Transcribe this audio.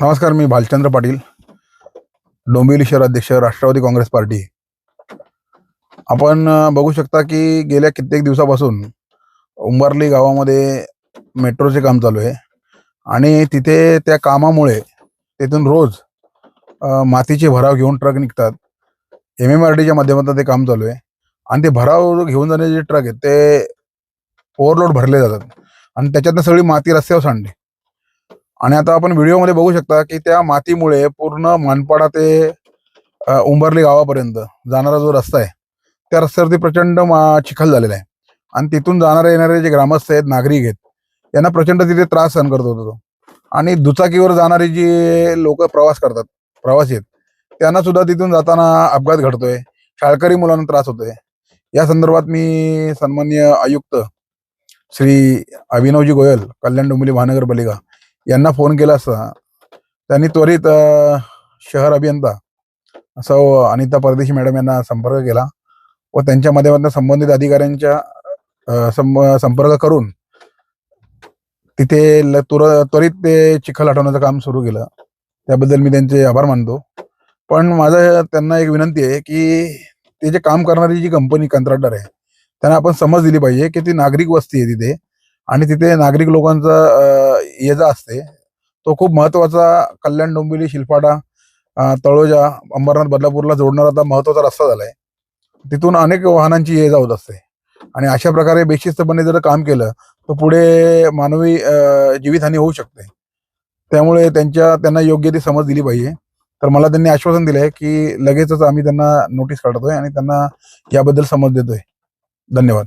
नमस्कार, मी भालचंद्र पाटील, डोंबिवली शहर अध्यक्ष, राष्ट्रवादी काँग्रेस पार्टी। आपण बघू शकता की गेल्या कित्येक दिवसापासून उंबरली गावामध्ये मेट्रोचे काम चालू आहे आणि तिथे त्या कामामुळे तिथून रोज मातीचे भराव घेऊन ट्रक निघतात। MMRDच्या माध्यमातून ते काम चालू आहे आणि ते भराव घेऊन जाणारे जे ट्रक आहेत ते ओव्हरलोड भरले जातात आणि त्याच्यातनं सगळी माती रस्त्यावर सांडते। आणि आता आपण व्हिडिओमध्ये बघू शकता की त्या मातीमुळे पूर्ण मानपाडा ते उंबरली गावापर्यंत जाणारा जो रस्ता आहे त्या रस्त्यावरती प्रचंड चिखल झालेला आहे आणि तिथून जाणारे येणारे जे ग्रामस्थ आहेत, नागरिक आहेत, यांना प्रचंड तिथे त्रास सहन करत होतो। आणि दुचाकीवर जाणारी जी लोक प्रवास करतात, प्रवासी आहेत, त्यांना सुद्धा तिथून जाताना अपघात घडतोय, शाळकरी मुलांना त्रास होतोय। या संदर्भात मी सन्माननीय आयुक्त श्री अभिनवजी गोयल, कल्याण डोंबिवली महानगरपालिका यांना फोन केला असता त्यांनी त्वरित शहर अभियंता सौ अनिता परदेशी मॅडम यांना संपर्क केला व त्यांच्या माध्यमातून संबंधित अधिकाऱ्यांच्या संपर्क करून तिथे त्वरित ते चिखल हटवण्याचं काम सुरू केलं। त्याबद्दल मी त्यांचे आभार मानतो। पण माझं त्यांना एक विनंती आहे की ते जे काम करणारी जी कंपनी कंत्राटदार आहे त्यांना आपण समज दिली पाहिजे की ती नागरिक वस्ती आहे तिथे आणि तिथे नागरिक लोकांचा ये जा असते। तो खूप महत्त्वाचा कल्याण डोंबिवली शिलपाडा तळोजा अंबरनाथ बदलापूरला जोडणारा आता महत्त्वाचा रस्ता झालाय। तिथून अनेक वाहनांची ये जा होत असते आणि अशा प्रकारे बेशिस्तपणे जर काम केलं तर पुढे मानवी जीवितहानी होऊ शकते। त्यामुळे त्यांना योग्य ती समज दिली पाहिजे। तर मला त्यांनी आश्वासन दिलंय की लगेचच आम्ही त्यांना नोटीस काढतोय आणि त्यांना याबद्दल समज देतोय। धन्यवाद।